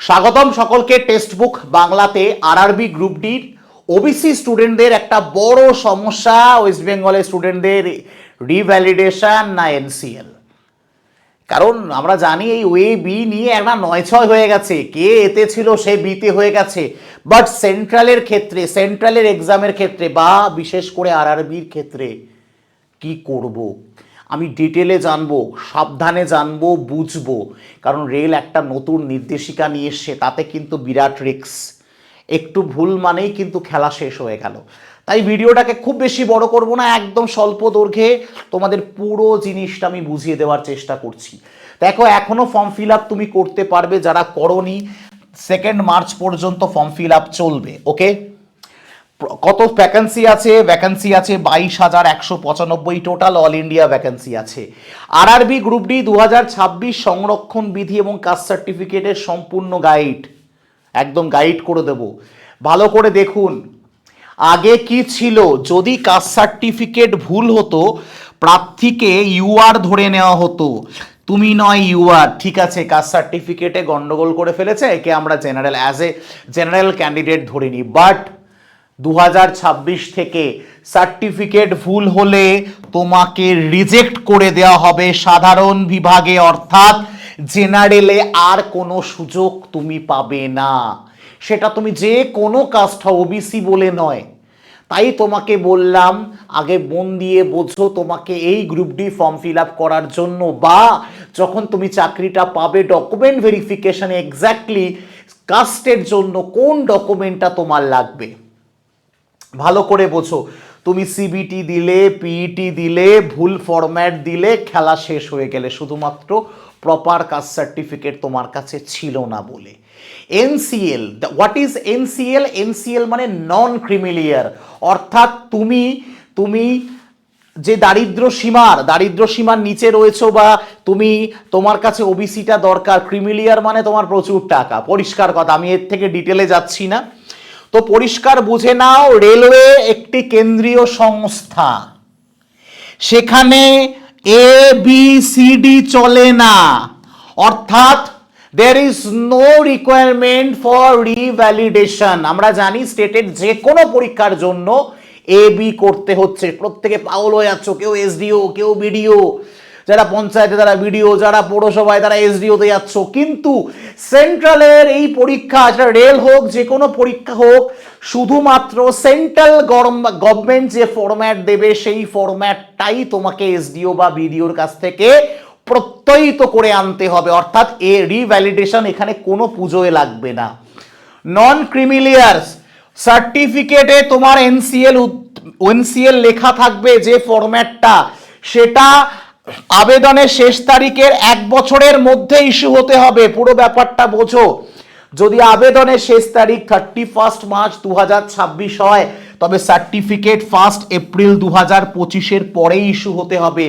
স্বাগতম সকলকে text book বাংলাতে। আরআরবি গ্রুপ ডির ওবিসি স্টুডেন্টদের একটা বড় সমস্যা, ওয়েস্ট বেঙ্গলের স্টুডেন্টদের রিভ্যালিডেশন না এনসিএল। কারণ আমরা জানি এই ওয়ে বি নিয়ে একটা ৯-৬ হয়ে গেছে, কে এতে ছিল সে বিতে হয়ে গেছে। বাট সেন্ট্রালের ক্ষেত্রে, সেন্ট্রালের এক্সামের ক্ষেত্রে বা বিশেষ করে আরআরবির ক্ষেত্রে কি করব, আমি ডিটেলে জানবো, সাবধানে জানবো, বুঝবো। কারণ রেল একটা নতুন নির্দেশিকা নিয়ে এসছে, তাতে কিন্তু বিরাট রিস্ক। একটু ভুল মানেই কিন্তু খেলা শেষ হয়ে গেল। তাই ভিডিওটাকে খুব বেশি বড় করব না, একদম স্বল্প দৈর্ঘ্যে তোমাদের পুরো জিনিসটা আমি বুঝিয়ে দেওয়ার চেষ্টা করছি। দেখো, এখনও ফর্ম ফিল আপ তুমি করতে পারবে, যারা করোনি 2 মার্চ পর্যন্ত ফর্ম ফিল আপ চলবে। ওকে, কত ভ্যাকেন্সি আছে? ভ্যাকেন্সি আছে 22,195 টোটাল অল ইন্ডিয়া ভ্যাকেন্সি আছে। আরআরবি গ্রুপ ডি 2026 সংরক্ষণ বিধি এবং কাস্ট সার্টিফিকেটের সম্পূর্ণ গাইড, একদম গাইড করে দেব। ভালো করে দেখুন, আগে কি ছিল, যদি কাস্ট সার্টিফিকেট ভুল হতো প্রার্থীকে ইউআর ধরে নেওয়া হতো। তুমি নয় ইউআর, ঠিক আছে, কাস্ট সার্টিফিকেটে গন্ডগোল করে ফেলেছে, একে আমরা general as a general candidate ধরে নিই। বাট 2026 থেকে সার্টিফিকেট ভুল হলে তোমাকে রিজেক্ট করে দেওয়া হবে সাধারণ বিভাগে, অর্থাৎ জেনারেলে আর কোনো সুযোগ তুমি পাবে না। সেটা তুমি যে কোনো কাস্ট হও, ওবিসি বলে নয়। তাই তোমাকে বললাম, আগে মন দিয়ে বোঝো, তোমাকে এই group D form fill up করার জন্য বা যখন তুমি চাকরিটা পাবে, ডকুমেন্ট ভেরিফিকেশনে এক্স্যাক্টলি কাস্টের জন্য কোন ডকুমেন্টটা তোমার লাগবে ভালো করে বোঝো। তুমি সিবিটি দিলে, পিইটি দিলে, ভুল ফরম্যাট দিলে, খেলা শেষ হয়ে গেলে, শুধুমাত্র প্রপার কাস্ট সার্টিফিকেট তোমার কাছে ছিল না বলে। NCL, what is NCL? NCL মানে নন ক্রিমিলিয়ার, অর্থাৎ তুমি যে দারিদ্র সীমার নিচে রয়েছো বা তোমার কাছে ওবিসিটা দরকার। ক্রিমিলিয়ার মানে তোমার প্রচুর টাকা, পরিষ্কার কথা, আমি এর থেকে ডিটেলে যাচ্ছি না। তো পরিষ্কার বুঝে নাও, রেলওয়ে একটি কেন্দ্রীয় সংস্থা, সেখানে এ বি সি ডি চলে না, অর্থাৎ there is no requirement for revalidation। আমরা জানি স্টেটের যে কোনো পরীক্ষার জন্য এ বি করতে হচ্ছে। প্রত্যেকে পাগল হয়ে যাচ্ছ, কেউ এসডিও, কেউ বিডিও, যারা পঞ্চায়েতে তারা বিডিও, যারা পৌরসভায় তারা এসডিওতে যাচ্ছ। কিন্তু সেন্ট্রালের এই পরীক্ষা, সেটা রেল হোক, যে কোনো পরীক্ষা হোক, শুধুমাত্র সেন্ট্রাল গভর্নমেন্ট যে ফরম্যাট দেবে সেই ফরম্যাটটাই তোমাকে এসডিও বা বিডিওর কাছ থেকে প্রত্যয়িত করে আনতে হবে, অর্থাৎ এ রিভ্যালিডেশন এখানে কোনো পুজোয় লাগবে না। নন ক্রিমিলিয়ার্স সার্টিফিকেটে তোমার এনসিএল লেখা থাকবে যে ফরম্যাটটা, সেটা আবেদনের শেষ তারিখের 1 বছরের মধ্যে ইস্যু হতে হবে। পুরো ব্যাপারটা বোঝো। যদি আবেদনের শেষ তারিখ 31 মার্চ 2026 হয়, তবে সার্টিফিকেট 1 এপ্রিল 2025 পরেই ইস্যু হতে হবে।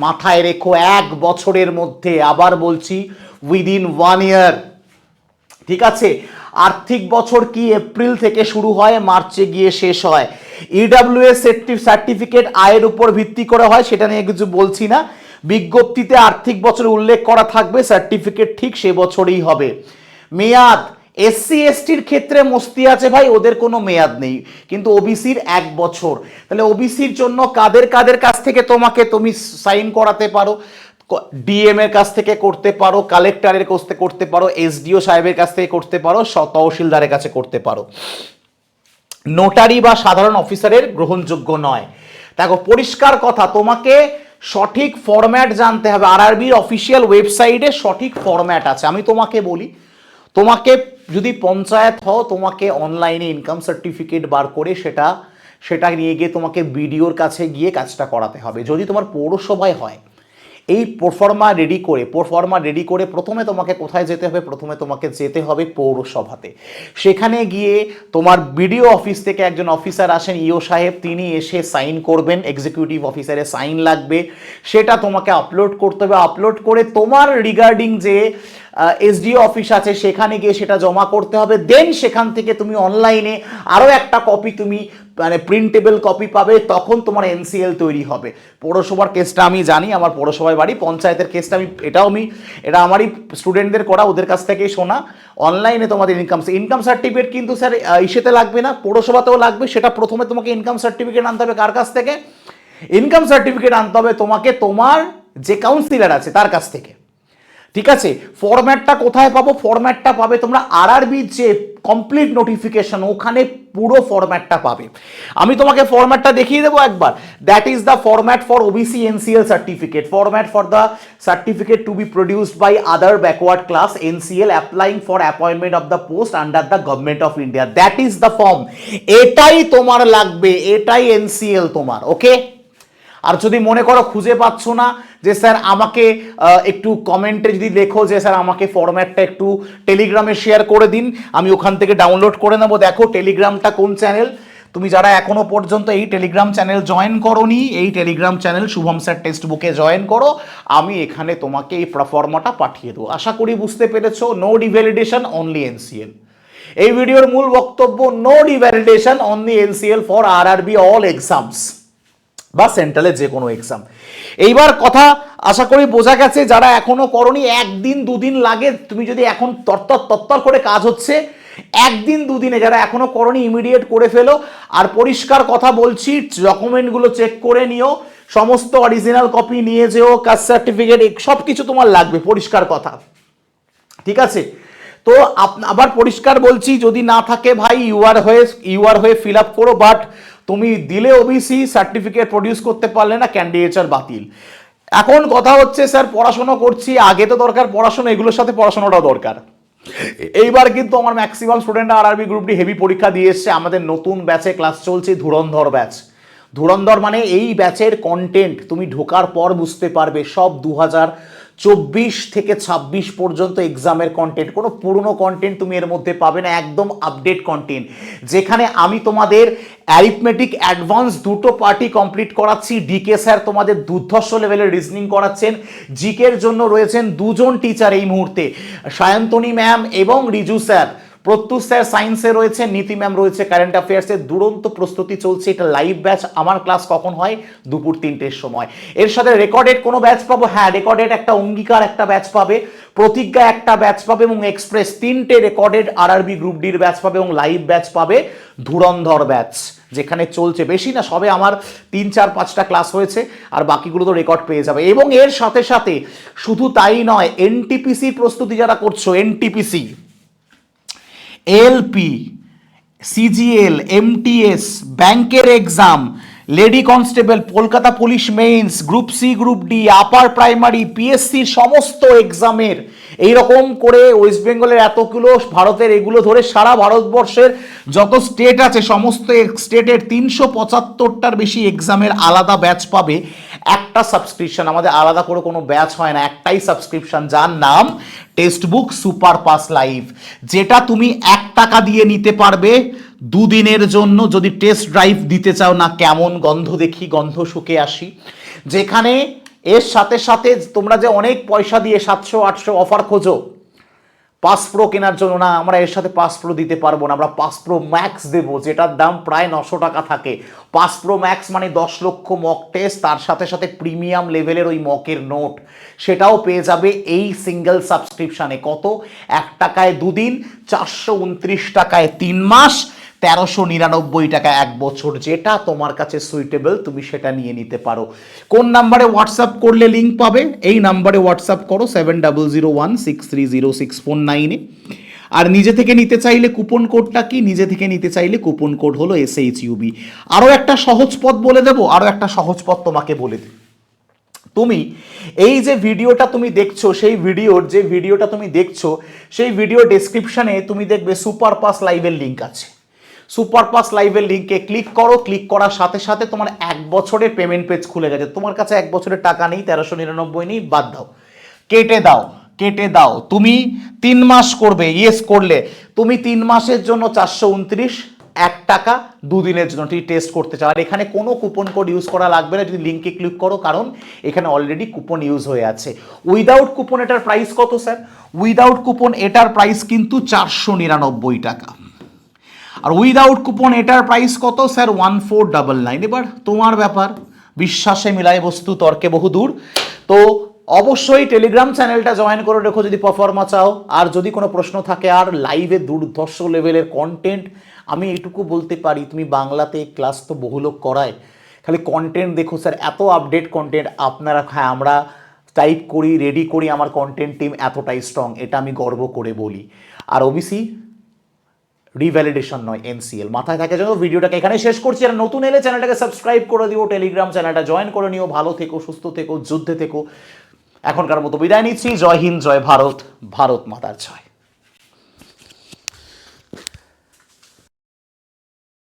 মাথায় রেখো, 1 বছরের মধ্যে, আবার বলছি উইদিন 1 ইয়ার, ঠিক আছে। আর্থিক বছর কি এপ্রিল থেকে শুরু হয়, মার্চে গিয়ে শেষ হয়। ইডব্লিউএস সার্টিফিকেট আয়ের উপর ভিত্তি করে হয়, সেটা নিয়ে কিছু বলছি না। বিজ্ঞপ্তিতে আর্থিক বছর উল্লেখ করা থাকবে, সার্টিফিকেট ঠিক সে বছরই হবে। মেয়াদ, এসসি এসটির ক্ষেত্রে মস্তি আছে ভাই, ওদের কোনো মেয়াদ নেই, কিন্তু ওবিসির 1 বছর। তাহলে ওবিসির জন্য কাদের কাছ থেকে তুমি সাইন করাতে পারো? ডিএম এর কাছ থেকে করতে পারো, কালেক্টরের কাছ থেকে করতে পারো, এসডিও সাহেবের কাছ থেকে করতে পারো, তহসিলদারের কাছে করতে পারো। নোটারি বা সাধারণ অফিসারের গ্রহণযোগ্য নয়। দেখো, পরিষ্কার কথা, তোমাকে সঠিক ফরম্যাট জানতে হবে। আরআরবির অফিসিয়াল ওয়েবসাইটে সঠিক ফরম্যাট আছে। আমি তোমাকে বলি, তোমাকে যদি পঞ্চায়েত হও, তোমাকে অনলাইনে ইনকাম সার্টিফিকেট বার করে সেটা নিয়ে গিয়ে তোমাকে বিডিওর কাছে গিয়ে কাজটা করাতে হবে। যদি তোমার পৌরসভায় হয়, এই প্রোফর্মা রেডি করে প্রথমে তোমাকে কোথায় যেতে হবে? প্রথমে তোমাকে যেতে হবে পৌরসভাতে। সেখানে গিয়ে তোমার বিডিও অফিস থেকে একজন অফিসার আসেন, ইও সাহেব, তিনি এসে সাইন করবেন, এক্সিকিউটিভ অফিসারের সাইন লাগবে, সেটা তোমাকে আপলোড করতে হবে। আপলোড করে তোমার রিগার্ডিং যে এসডিও অফিস আছে সেখানে গিয়ে সেটা জমা করতে হবে। দেন সেখান থেকে তুমি অনলাইনে আরও একটা কপি তুমি মানে প্রিন্টেবল কপি পাবে, তখন তোমার এনসিএল তৈরি হবে। পৌরসভার কেসটা আমি জানি, আমার পৌরসভায় বাড়ি, পঞ্চায়েতের কেসটা এটা আমারই স্টুডেন্টদের করা, ওদের কাছ থেকেই শোনা। অনলাইনে তোমাদের ইনকাম সার্টিফিকেট কিন্তু স্যার ইসেতে লাগবে না, পৌরসভাতেও লাগবে। সেটা প্রথমে তোমাকে ইনকাম সার্টিফিকেট আনতে হবে কার কাছ থেকে? ইনকাম সার্টিফিকেট আনতে হবে তোমাকে তোমার যে কাউন্সিলর আছে তার কাছ থেকে, ঠিক আছে? ফরম্যাটটা কোথায় পাবো? ফরম্যাটটা পাবে তোমরা আরআরবির যে কমপ্লিট নোটিফিকেশন, ওখানে পুরো ফরম্যাটটা পাবে। আমি তোমাকে ফরম্যাটটা দেখিয়ে দেবো একবার। That is the format for OBC NCL certificate, format for the certificate to be produced by other backward class NCL applying for appointment of the post under the government of India. That is the form. এটাই তোমার লাগবে, এটাই NCL তোমার, ওকে? আর যদি মনে করো খুঁজে পাচ্ছ না, যে স্যার আমাকে একটু কমেন্টে যদি লেখো যে স্যার আমাকে ফরম্যাটটা একটু টেলিগ্রামে শেয়ার করে দিন, আমি ওখান থেকে ডাউনলোড করে নেবো। দেখো টেলিগ্রামটা কোন চ্যানেল, তুমি যারা এখনো পর্যন্ত এই টেলিগ্রাম চ্যানেল জয়েন করোনি, এই Telegram channel Shubham sir text বুকে জয়েন করো। আমি এখানে তোমাকে এই প্রফর্মাটা পাঠিয়ে দেবো। আশা করি বুঝতে পেরেছো। No devalidation, only NCL. এই ভিডিওর মূল বক্তব্য, no devalidation, only NCL for RRB all exams বা সেন্ট্রালের যে কোনো এক্সাম। এইবার কথা আশা করি বোঝা গেছে। যারা এখনো করনি, একদিন দুদিন লাগে, তুমি যদি এখন তত্তর করে কাজ হচ্ছে, একদিন দুদিনে যারা এখনো করনি ইমিডিয়েট করে ফেলো। আর পরিষ্কার কথা বলছি, ডকুমেন্টগুলো চেক করে নিও, সমস্ত অরিজিনাল কপি নিয়ে যেও, কাস্ট সার্টিফিকেট সব কিছু তোমার লাগবে, পরিষ্কার কথা, ঠিক আছে? তো আবার পরিষ্কার বলছি, যদি না থাকে ভাই ইউআর হয়ে ফিল আপ করো, বাট তুমি দিলে ওবিসি সার্টিফিকেট প্রডিউস করতে পারলে না, ক্যান্ডিডেচার বাতিল। এখন কথা হচ্ছে স্যার পড়াশোনা করছি, আগে তো দরকার পড়াশোনা, এগুলোর সাথে পড়াশোনাটাও দরকার। এইবার কিন্তু আমার ম্যাক্সিমাম স্টুডেন্টরা আরআরবি গ্রুপ ডি হেভি পরীক্ষা দিয়ে এসছে। আমাদের নতুন ব্যাচে ক্লাস চলছে, ধুরন্ধর ব্যাচ। ধুরন্ধর মানে এই ব্যাচের কন্টেন্ট তুমি ঢোকার পর বুঝতে পারবে, সব 2024 থেকে 26 পর্যন্ত এক্সামের কন্টেন্ট, কোনো পুরনো কন্টেন্ট তুমি এর মধ্যে পাবে না, একদম আপডেট কন্টেন্ট। যেখানে আমি তোমাদের অ্যারিথমেটিক অ্যাডভান্স দুটো পার্টি কমপ্লিট করাচ্ছি, ডিকে স্যার তোমাদের দুর্ধর্ষ লেভেলের রিজনিং করাচ্ছেন, জিকের জন্য রয়েছেন দুজন টিচার এই মুহূর্তে, সায়ন্তনী ম্যাম এবং রিজু স্যার। প্রত্যুষ স্যার সায়েন্সে রয়েছে, নীতি ম্যাম রয়েছে কারেন্ট অ্যাফেয়ার্সের। দুরন্ত প্রস্তুতি চলছে। এটা লাইভ ব্যাচ। আমার ক্লাস কখন হয়? দুপুর 3টের সময়। এর সাথে রেকর্ডেড কোনো ব্যাচ পাবো? হ্যাঁ, রেকর্ডেড একটা অঙ্গীকার একটা ব্যাচ পাবে, প্রতিজ্ঞা একটা ব্যাচ পাবে এবং এক্সপ্রেস 3টে রেকর্ডেড আরআরবি গ্রুপ ডির ব্যাচ পাবে এবং লাইভ ব্যাচ পাবে ধুরন্ধর ব্যাচ, যেখানে চলছে বেশি না, সবে আমার 3-4-5টা ক্লাস হয়েছে, আর বাকিগুলো তো রেকর্ড পেয়ে যাবে। এবং এর সাথে সাথে শুধু তাই নয়, এনটিপিসির প্রস্তুতি যারা করছো, এনটিপিসি, এলপি, সিজিএল, এমটিএস, ব্যাংকের exam, lady constable, Kolkata police mains, group C, group D, upper primary, পিএসসির সমস্ত এক্সামের এইরকম করে ওয়েস্ট বেঙ্গলের এতগুলো, ভারতের এগুলো ধরে সারা ভারতবর্ষের যত স্টেট আছে সমস্ত স্টেটের 375টার বেশি এক্সামের আলাদা ব্যাচ পাবে। একটা সাবস্ক্রিপশন, আমাদের আলাদা করে কোনো ব্যাচ হয় না, একটাই সাবস্ক্রিপশন, যার নাম text book super pass live, যেটা তুমি 1 টাকা দিয়ে নিতে পারবে দুদিনের জন্য। যদি টেস্ট ড্রাইভ দিতে চাও, না কেমন গন্ধ দেখি, গন্ধ শুকে আসি, যেখানে এর সাথে সাথে তোমরা যে অনেক পয়সা দিয়ে 700-800 অফার খোঁজো পাস প্রো কেনার জন্য, না আমরা এর সাথে পাস প্রো দিতে পারবো না, আমরা পাস প্রো ম্যাক্স দেবো, যেটার দাম প্রায় 900 টাকা থাকে। পাস প্রো ম্যাক্স মানে 10 লক্ষ মক টেস্ট, তার সাথে সাথে প্রিমিয়াম লেভেলের ওই মকের নোট, সেটাও পেয়ে যাবে এই সিঙ্গেল সাবস্ক্রিপশানে। কত? 1 টাকায় 2 দিন, 429 টাকায় 3 মাস, 1399 টাকা 1 বছর। যেটা তোমার কাছে সুইটেবল তুমি সেটা নিয়ে নিতে পারো। কোন নাম্বারে হোয়াটসঅ্যাপ করলে লিঙ্ক পাবে? এই নাম্বারে হোয়াটসঅ্যাপ করো 7001630649-এ। আর নিজে থেকে নিতে চাইলে কুপন কোডটা কি? নিজে থেকে নিতে চাইলে কুপন কোড হলো SHUB। আরও একটা সহজ পথ বলে দেবো, আরও একটা সহজ পথ তোমাকে বলে দেব। তুমি এই যে ভিডিওটা তুমি দেখছো, সেই ভিডিওটা তুমি দেখছো, সেই ভিডিও ডেসক্রিপশনে তুমি দেখবে সুপার পাস লাইভের লিঙ্ক আছে। সুপার পাস লাইভের লিঙ্কে ক্লিক করো। ক্লিক করার সাথে সাথে তোমার 1 বছরের পেমেন্ট পেজ খুলে গেছে। তোমার কাছে 1 বছরের টাকা নেই, 1399 নেই, বাদ দাও, কেটে দাও। তুমি 3 মাস করবে, ইয়েস করলে তুমি 3 মাসের জন্য 429, 1 টাকা 2 দিনের জন্য তুমি টেস্ট করতে চাও। আর এখানে কোনো কুপন কোড ইউজ করা লাগবে না যদি লিঙ্কে ক্লিক করো, কারণ এখানে অলরেডি কুপন ইউজ হয়ে আছে। উইদাউট কুপন এটার প্রাইস কত স্যার? উইদাউট কুপন এটার প্রাইস কিন্তু 499 টাকা। আর উইদাউট কুপন এটার প্রাইস কত স্যার 1499। এবার তোমার ব্যাপার, বিশ্বাসে মিলায় বস্তু তর্কে বহুদূর। তো অবশ্যই টেলিগ্রাম চ্যানেলটা জয়েন করে রেখো যদি পারফর্মা চাও। আর যদি কোনো প্রশ্ন থাকে, আর লাইভে দুর্ধর্ষ লেভেলের কন্টেন্ট, আমি এটুকু বলতে পারি তুমি বাংলাতে ক্লাস তো বহু লোক করায়, খালি কন্টেন্ট দেখো স্যার, এত আপডেট কন্টেন্ট আপনারা, হ্যাঁ আমরা টাইপ করি, রেডি করি, আমার কন্টেন্ট টিম এতটাই স্ট্রং, এটা আমি গর্ব করে বলি। আর ওবিসি রিভ্যালিডেশন নয়, এনসিএল মাথায় থাকে জন্য ভিডিওটাকে এখানে শেষ করছি। আর নতুন এলে চ্যানেলটাকে সাবস্ক্রাইব করে দিও, টেলিগ্রাম চ্যানেলটা জয়েন করে নিও। ভালো থেকো, সুস্থ থেকো, যুদ্ধে থেকো। এখনকার মতো বিদায় নিচ্ছি। জয় হিন্দ, জয় ভারত, ভারত মাতার জয়।